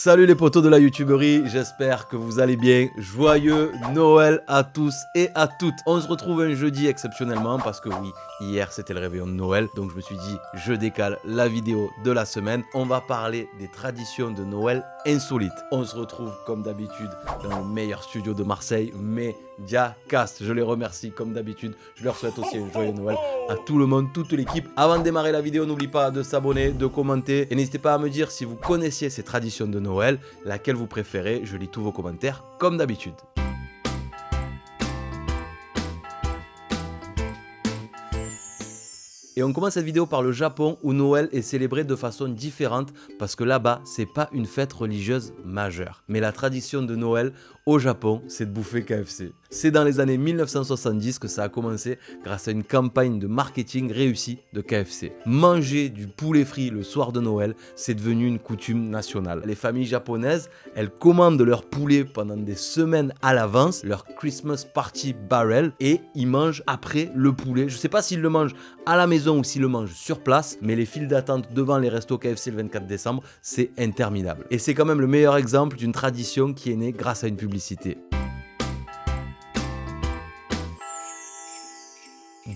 Salut les potos de la youtuberie, j'espère que vous allez bien. Joyeux Noël à tous et à toutes. On se retrouve un jeudi exceptionnellement parce que oui, hier c'était le réveillon de Noël. Donc je me suis dit, je décale la vidéo de la semaine. On va parler des traditions de Noël insolites. On se retrouve comme d'habitude dans le meilleur studio de Marseille, Mediacast. Je les remercie comme d'habitude. Je leur souhaite aussi un joyeux Noël à tout le monde, toute l'équipe. Avant de démarrer la vidéo, n'oublie pas de s'abonner, de commenter. Et n'hésitez pas à me dire si vous connaissiez ces traditions de Noël, laquelle vous préférez. Je lis tous vos commentaires comme d'habitude. Et on commence cette vidéo par le Japon où Noël est célébré de façon différente parce que là-bas, c'est pas une fête religieuse majeure. Mais la tradition de Noël au Japon, c'est de bouffer KFC. C'est dans les années 1970 que ça a commencé grâce à une campagne de marketing réussie de KFC. Manger du poulet frit le soir de Noël, c'est devenu une coutume nationale. Les familles japonaises, elles commandent leur poulet pendant des semaines à l'avance, leur Christmas Party Barrel, et ils mangent après le poulet. Je sais pas s'ils le mangent à la maison ou s'ils le mangent sur place, mais les files d'attente devant les restos KFC le 24 décembre, c'est interminable. Et c'est quand même le meilleur exemple d'une tradition qui est née grâce à une publicité.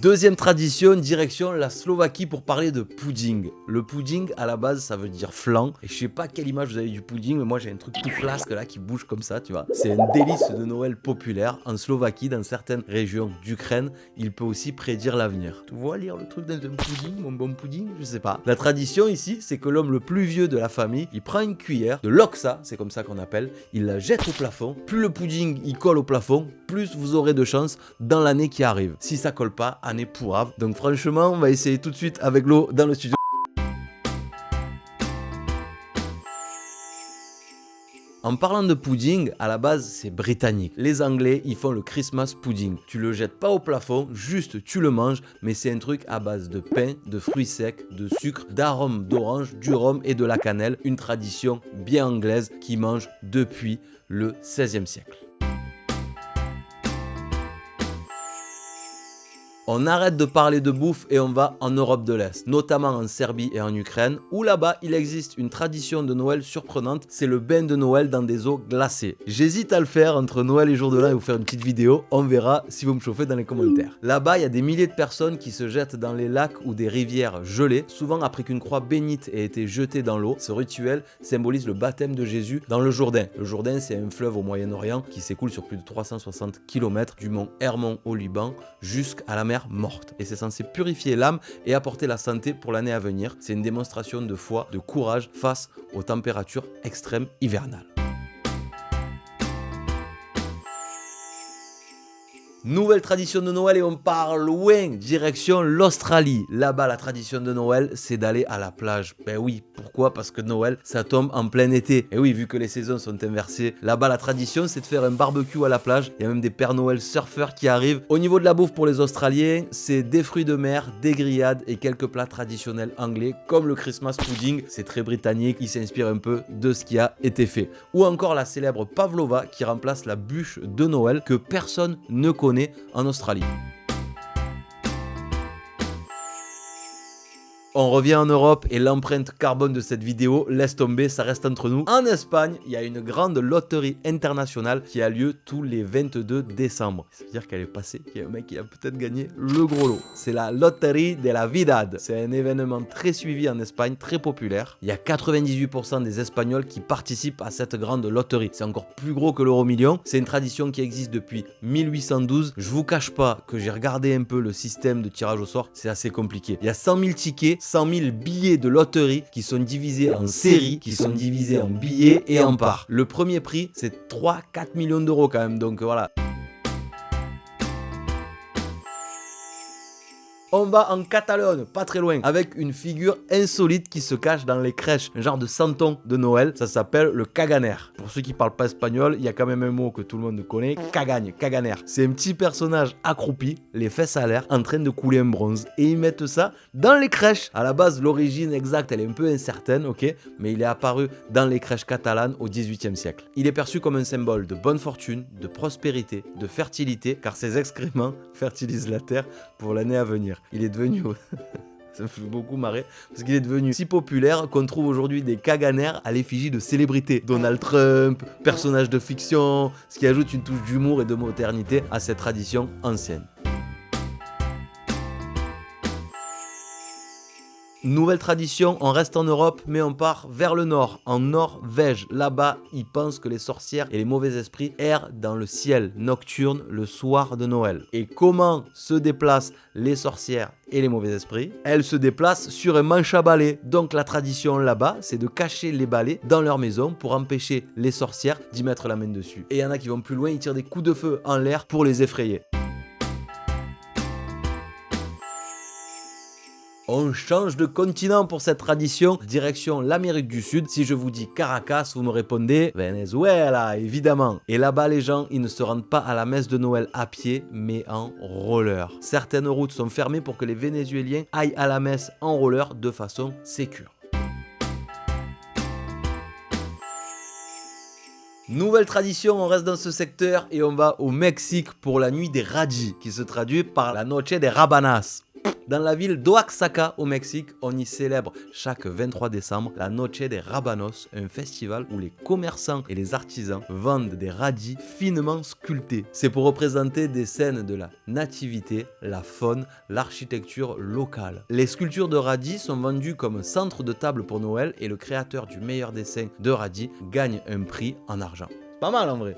Deuxième tradition, direction la Slovaquie pour parler de pudding. Le pudding, à la base, ça veut dire flan. Et je sais pas quelle image vous avez du pudding, mais moi j'ai un truc tout flasque là qui bouge comme ça, tu vois. C'est un délice de Noël populaire. En Slovaquie, dans certaines régions d'Ukraine, il peut aussi prédire l'avenir. Tu vois lire le truc dans un pudding, mon bon pudding? Je sais pas. La tradition ici, c'est que l'homme le plus vieux de la famille, il prend une cuillère de loksa, c'est comme ça qu'on appelle, il la jette au plafond. Plus le pudding il colle au plafond, plus vous aurez de chance dans l'année qui arrive. Si ça colle pas, année pourrave. Donc franchement, on va essayer tout de suite avec l'eau dans le studio. En parlant de pudding, à la base c'est britannique. Les Anglais, ils font le Christmas pudding. Tu le jettes pas au plafond, juste tu le manges, mais c'est un truc à base de pain, de fruits secs, de sucre, d'arômes d'orange, du rhum et de la cannelle. Une tradition bien anglaise qui mange depuis le XVIe siècle. On arrête de parler de bouffe et on va en Europe de l'Est, notamment en Serbie et en Ukraine, où là-bas il existe une tradition de Noël surprenante, c'est le bain de Noël dans des eaux glacées. J'hésite à le faire entre Noël et jour de l'an et vous faire une petite vidéo, on verra si vous me chauffez dans les commentaires. Là-bas il y a des milliers de personnes qui se jettent dans les lacs ou des rivières gelées, souvent après qu'une croix bénite ait été jetée dans l'eau. Ce rituel symbolise le baptême de Jésus dans le Jourdain. Le Jourdain c'est un fleuve au Moyen-Orient qui s'écoule sur plus de 360 km du mont Hermon au Liban jusqu'à la mer Morte. Et c'est censé purifier l'âme et apporter la santé pour l'année à venir. C'est une démonstration de foi, de courage face aux températures extrêmes hivernales. Nouvelle tradition de Noël et on part loin, direction l'Australie. Là-bas, la tradition de Noël, c'est d'aller à la plage. Ben oui, pourquoi? Parce que Noël, ça tombe en plein été. Et oui, vu que les saisons sont inversées, là-bas, la tradition, c'est de faire un barbecue à la plage. Il y a même des Pères Noël surfeurs qui arrivent. Au niveau de la bouffe pour les Australiens, c'est des fruits de mer, des grillades et quelques plats traditionnels anglais, comme le Christmas pudding. C'est très britannique, il s'inspire un peu de ce qui a été fait. Ou encore la célèbre pavlova qui remplace la bûche de Noël que personne ne connaît en Australie. On revient en Europe et l'empreinte carbone de cette vidéo, laisse tomber, ça reste entre nous. En Espagne, il y a une grande loterie internationale qui a lieu tous les 22 décembre. Ça veut dire qu'elle est passée, qu'il y a un mec qui a peut-être gagné le gros lot. C'est la Loterie de la Vidad. C'est un événement très suivi en Espagne, très populaire. Il y a 98% des Espagnols qui participent à cette grande loterie. C'est encore plus gros que l'euro-million. C'est une tradition qui existe depuis 1812. Je vous cache pas que j'ai regardé un peu le système de tirage au sort. C'est assez compliqué. Il y a 100 000 tickets, 100 000 billets de loterie qui sont divisés en séries, qui sont divisés en billets et en parts. Le premier prix, c'est 3-4 millions d'euros quand même, donc voilà. On va en Catalogne, pas très loin, avec une figure insolite qui se cache dans les crèches, un genre de santon de Noël, ça s'appelle le caganer. Pour ceux qui parlent pas espagnol, il y a quand même un mot que tout le monde connaît, cagagne, caganer. C'est un petit personnage accroupi, les fesses à l'air, en train de couler un bronze. Et ils mettent ça dans les crèches. À la base, l'origine exacte, elle est un peu incertaine, ok, mais il est apparu dans les crèches catalanes au XVIIIe siècle. Il est perçu comme un symbole de bonne fortune, de prospérité, de fertilité, car ses excréments fertilisent la terre pour l'année à venir. Il est devenu Ça me fait beaucoup marrer parce qu'il est devenu si populaire qu'on trouve aujourd'hui des caganer à l'effigie de célébrités. Donald Trump, personnage de fiction, ce qui ajoute une touche d'humour et de modernité à cette tradition ancienne. Nouvelle tradition, on reste en Europe, mais on part vers le nord, en Norvège. Là-bas, ils pensent que les sorcières et les mauvais esprits errent dans le ciel nocturne le soir de Noël. Et comment se déplacent les sorcières et les mauvais esprits? Elles se déplacent sur un manche à balai. Donc la tradition là-bas, c'est de cacher les balais dans leur maison pour empêcher les sorcières d'y mettre la main dessus. Et il y en a qui vont plus loin, ils tirent des coups de feu en l'air pour les effrayer. On change de continent pour cette tradition, direction l'Amérique du Sud. Si je vous dis Caracas, vous me répondez Venezuela, évidemment. Et là-bas, les gens, ils ne se rendent pas à la messe de Noël à pied, mais en roller. Certaines routes sont fermées pour que les Vénézuéliens aillent à la messe en roller de façon sécure. Nouvelle tradition, on reste dans ce secteur et on va au Mexique pour la nuit des Radis, qui se traduit par la Noche de Rabanas. Dans la ville d'Oaxaca au Mexique, on y célèbre chaque 23 décembre la Noche de Rabanos, un festival où les commerçants et les artisans vendent des radis finement sculptés. C'est pour représenter des scènes de la nativité, la faune, l'architecture locale. Les sculptures de radis sont vendues comme centre de table pour Noël et le créateur du meilleur dessin de radis gagne un prix en argent. C'est pas mal en vrai.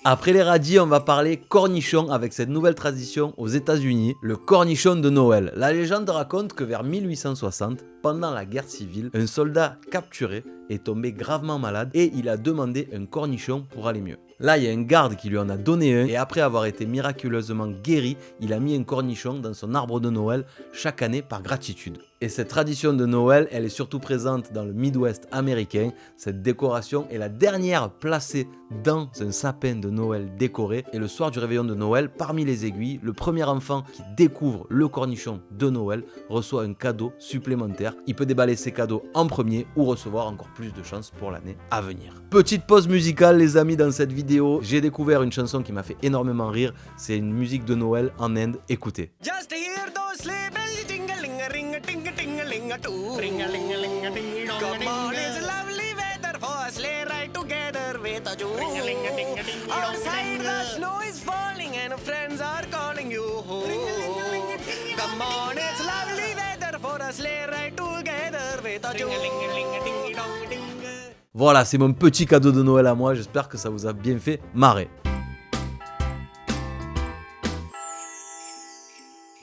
Après les radis, on va parler cornichon avec cette nouvelle tradition aux États-Unis, le cornichon de Noël. La légende raconte que vers 1860, pendant la guerre civile, un soldat capturé est tombé gravement malade et il a demandé un cornichon pour aller mieux. Là, il y a un garde qui lui en a donné un et après avoir été miraculeusement guéri, il a mis un cornichon dans son arbre de Noël chaque année par gratitude. Et cette tradition de Noël, elle est surtout présente dans le Midwest américain. Cette décoration est la dernière placée dans un sapin de Noël décoré. Et le soir du réveillon de Noël, parmi les aiguilles, le premier enfant qui découvre le cornichon de Noël reçoit un cadeau supplémentaire. Il peut déballer ses cadeaux en premier ou recevoir encore plus de chance pour l'année à venir. Petite pause musicale les amis dans cette vidéo. J'ai découvert une chanson qui m'a fait énormément rire. C'est une musique de Noël en Inde. Écoutez. Just hear those sleigh bells jingling, ring-a-ting-a-ling-a-too. Ring-a-ling-a-ling-a-ding-dong. Come on, it's lovely weather for a sleigh ride together with a Jew. Outside the snow is falling and friends are calling you. Come on, it's lovely weather for a sleigh ride together with a Jew. Voilà, c'est mon petit cadeau de Noël à moi. J'espère que ça vous a bien fait marrer.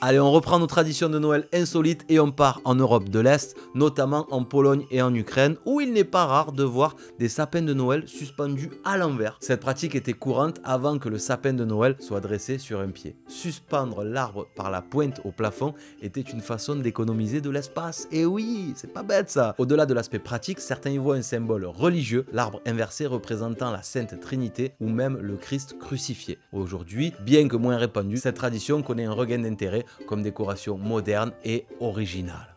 Allez, on reprend nos traditions de Noël insolites et on part en Europe de l'Est, notamment en Pologne et en Ukraine, où il n'est pas rare de voir des sapins de Noël suspendus à l'envers. Cette pratique était courante avant que le sapin de Noël soit dressé sur un pied. Suspendre l'arbre par la pointe au plafond était une façon d'économiser de l'espace. Et oui, c'est pas bête ça. Au-delà de l'aspect pratique, certains y voient un symbole religieux, l'arbre inversé représentant la Sainte Trinité ou même le Christ crucifié. Aujourd'hui, bien que moins répandue, cette tradition connaît un regain d'intérêt comme décoration moderne et originale.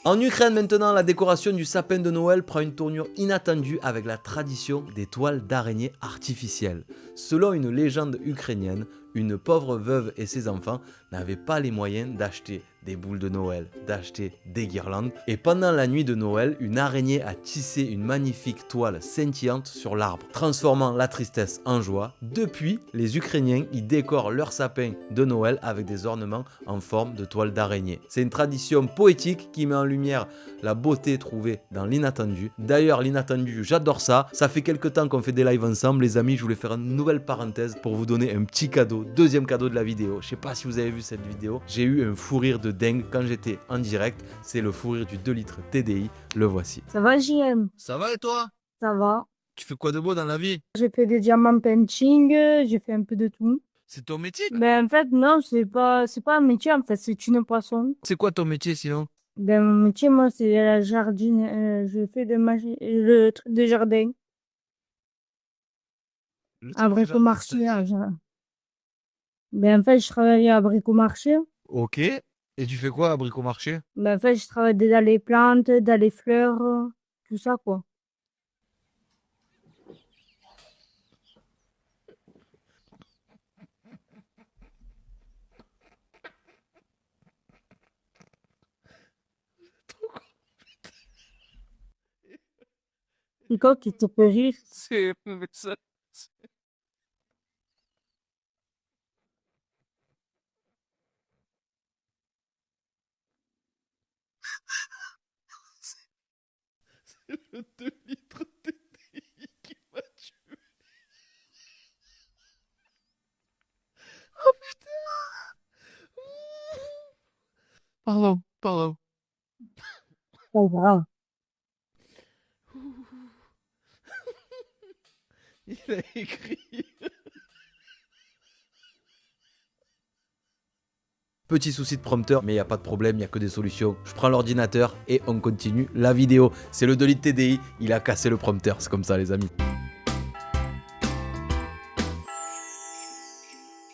En Ukraine maintenant, la décoration du sapin de Noël prend une tournure inattendue avec la tradition des toiles d'araignée artificielles. Selon une légende ukrainienne, une pauvre veuve et ses enfants n'avaient pas les moyens d'acheter des boules de Noël, d'acheter des guirlandes. Et pendant la nuit de Noël, une araignée a tissé une magnifique toile scintillante sur l'arbre, transformant la tristesse en joie. Depuis, les Ukrainiens y décorent leur sapin de Noël avec des ornements en forme de toile d'araignée. C'est une tradition poétique qui met en lumière la beauté trouvée dans l'inattendu. D'ailleurs, l'inattendu, j'adore ça. Ça fait quelques temps qu'on fait des lives ensemble, les amis. Je voulais faire une nouvelle parenthèse pour vous donner un petit cadeau, deuxième cadeau de la vidéo. Je sais pas si vous avez vu cette vidéo. J'ai eu un fou rire de dingue quand j'étais en direct. C'est le fou rire du 2 litres TDI. Le voici. Ça va, JM? Ça va et toi? Ça va. Tu fais quoi de beau dans la vie? J'ai fait des diamants painting, j'ai fait un peu de tout. C'est ton métier? Mais en fait, non, c'est pas un métier, en fait, c'est une passion. C'est quoi ton métier sinon? Ben, mon métier, moi, c'est la jardine, je fais le truc de jardin. À Bricomarché, Ben, en fait, je travaille à Bricomarché. Ok. Et tu fais quoi à Bricomarché? Ben, en fait, je travaille dans les plantes, dans les fleurs, tout ça, quoi. C'est quoi qui te fait rire? C'est ça. Le 2 litres de TDI qui m'a tué. Oh putain. Pardon, pardon. Pas grave. Il a écrit. Petit souci de prompteur, mais il n'y a pas de problème, il n'y a que des solutions. Je prends l'ordinateur et on continue la vidéo. C'est le 2 litres TDI, il a cassé le prompteur, c'est comme ça les amis.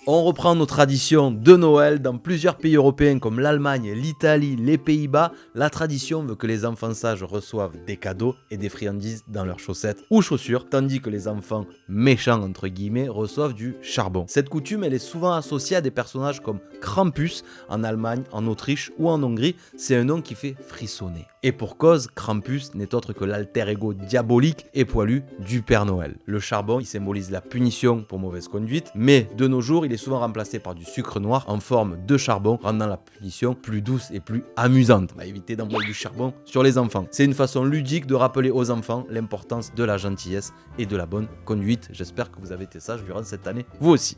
On reprend nos traditions de Noël dans plusieurs pays européens comme l'Allemagne, l'Italie, les Pays-Bas. La tradition veut que les enfants sages reçoivent des cadeaux et des friandises dans leurs chaussettes ou chaussures, tandis que les enfants méchants entre guillemets reçoivent du charbon. Cette coutume, elle est souvent associée à des personnages comme Krampus en Allemagne, en Autriche ou en Hongrie. C'est un nom qui fait frissonner. Et pour cause, Krampus n'est autre que l'alter ego diabolique et poilu du Père Noël. Le charbon, il symbolise la punition pour mauvaise conduite, mais de nos jours, il est souvent remplacé par du sucre noir en forme de charbon, rendant la punition plus douce et plus amusante. On va éviter d'envoyer du charbon sur les enfants. C'est une façon ludique de rappeler aux enfants l'importance de la gentillesse et de la bonne conduite. J'espère que vous avez été sages durant cette année, vous aussi.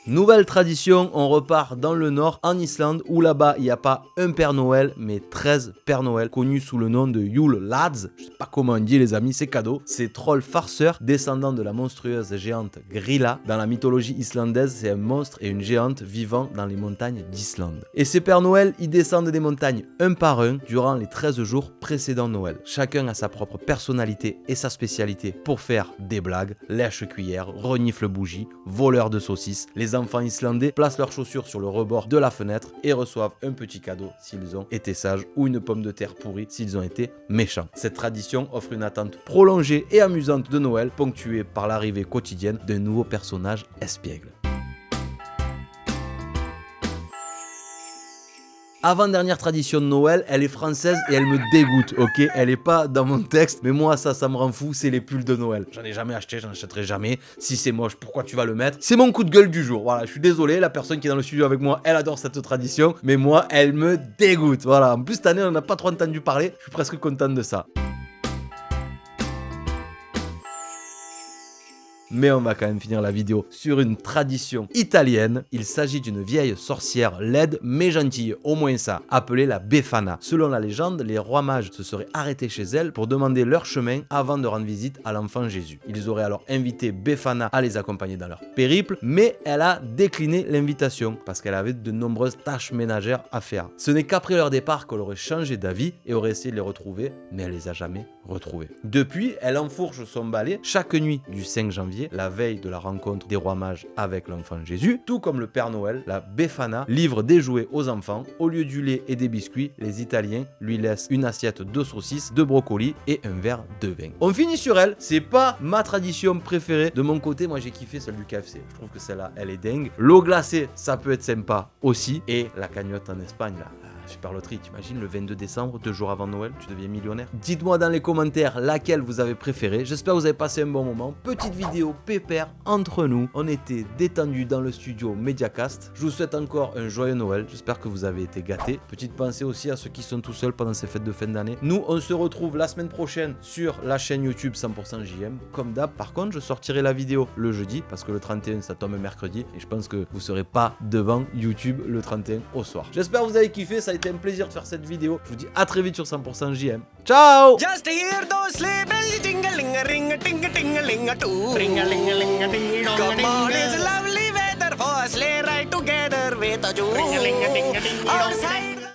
Nouvelle tradition, on repart dans le nord, en Islande, où là-bas, il n'y a pas un Père Noël, mais 13 Pères Noël, connus sous le nom de Yule Lads. Je sais pas comment on dit les amis, c'est cadeau. Ces trolls farceurs, descendants de la monstrueuse géante Grilla. Dans la mythologie islandaise, c'est un monstre et une géante vivant dans les montagnes d'Islande. Et ces Pères Noël, ils descendent des montagnes un par un durant les 13 jours précédant Noël. Chacun a sa propre personnalité et sa spécialité pour faire des blagues, lèche-cuillère, renifle bougie, voleur de saucisses. Les enfants islandais placent leurs chaussures sur le rebord de la fenêtre et reçoivent un petit cadeau s'ils ont été sages ou une pomme de terre pourrie s'ils ont été méchants. Cette tradition offre une attente prolongée et amusante de Noël, ponctuée par l'arrivée quotidienne d'un nouveau personnage espiègle. Avant-dernière tradition de Noël, elle est française et elle me dégoûte, ok? Elle est pas dans mon texte, mais moi ça me rend fou, c'est les pulls de Noël. J'en ai jamais acheté, j'en achèterai jamais. Si c'est moche, pourquoi tu vas le mettre? C'est mon coup de gueule du jour, voilà, je suis désolé, la personne qui est dans le studio avec moi, elle adore cette tradition, mais moi, elle me dégoûte, voilà. En plus, cette année, on n'a pas trop entendu parler, je suis presque content de ça. Mais on va quand même finir la vidéo sur une tradition italienne. Il s'agit d'une vieille sorcière laide mais gentille, au moins ça, appelée la Befana. Selon la légende, les rois mages se seraient arrêtés chez elle pour demander leur chemin avant de rendre visite à l'enfant Jésus. Ils auraient alors invité Befana à les accompagner dans leur périple, mais elle a décliné l'invitation parce qu'elle avait de nombreuses tâches ménagères à faire. Ce n'est qu'après leur départ qu'elle aurait changé d'avis et aurait essayé de les retrouver, mais elle les a jamais retrouvés. Depuis, elle enfourche son balai chaque nuit du 5 janvier, la veille de la rencontre des rois mages avec l'enfant Jésus. Tout comme le Père Noël, la Befana livre des jouets aux enfants. Au lieu du lait et des biscuits, les Italiens lui laissent une assiette de saucisses, de brocolis et un verre de vin. On finit sur elle, c'est pas ma tradition préférée. De mon côté, moi j'ai kiffé celle du KFC. Je trouve que celle-là, elle est dingue. L'eau glacée, ça peut être sympa aussi. Et la cagnotte en Espagne, là. Super loterie, t'imagines le 22 décembre, 2 jours avant Noël, tu deviens millionnaire. Dites-moi dans les commentaires laquelle vous avez préféré. J'espère que vous avez passé un bon moment. Petite vidéo pépère entre nous. On était détendus dans le studio Mediacast. Je vous souhaite encore un joyeux Noël. J'espère que vous avez été gâtés. Petite pensée aussi à ceux qui sont tout seuls pendant ces fêtes de fin d'année. Nous, on se retrouve la semaine prochaine sur la chaîne YouTube 100% JM. Comme d'hab, par contre, je sortirai la vidéo le jeudi parce que le 31, ça tombe mercredi. Et je pense que vous ne serez pas devant YouTube le 31 au soir. J'espère que vous avez kiffé. Ça a été un plaisir de faire cette vidéo. Je vous dis à très vite sur 100% JM. Ciao! Just hear those sleigh bells jingling a ring a ting a ting a ling a too. Ring a ling a ling a ding dong. Come on, it's lovely weather for a sleigh ride together with a Jew. Ring a ling a ding a ding dong.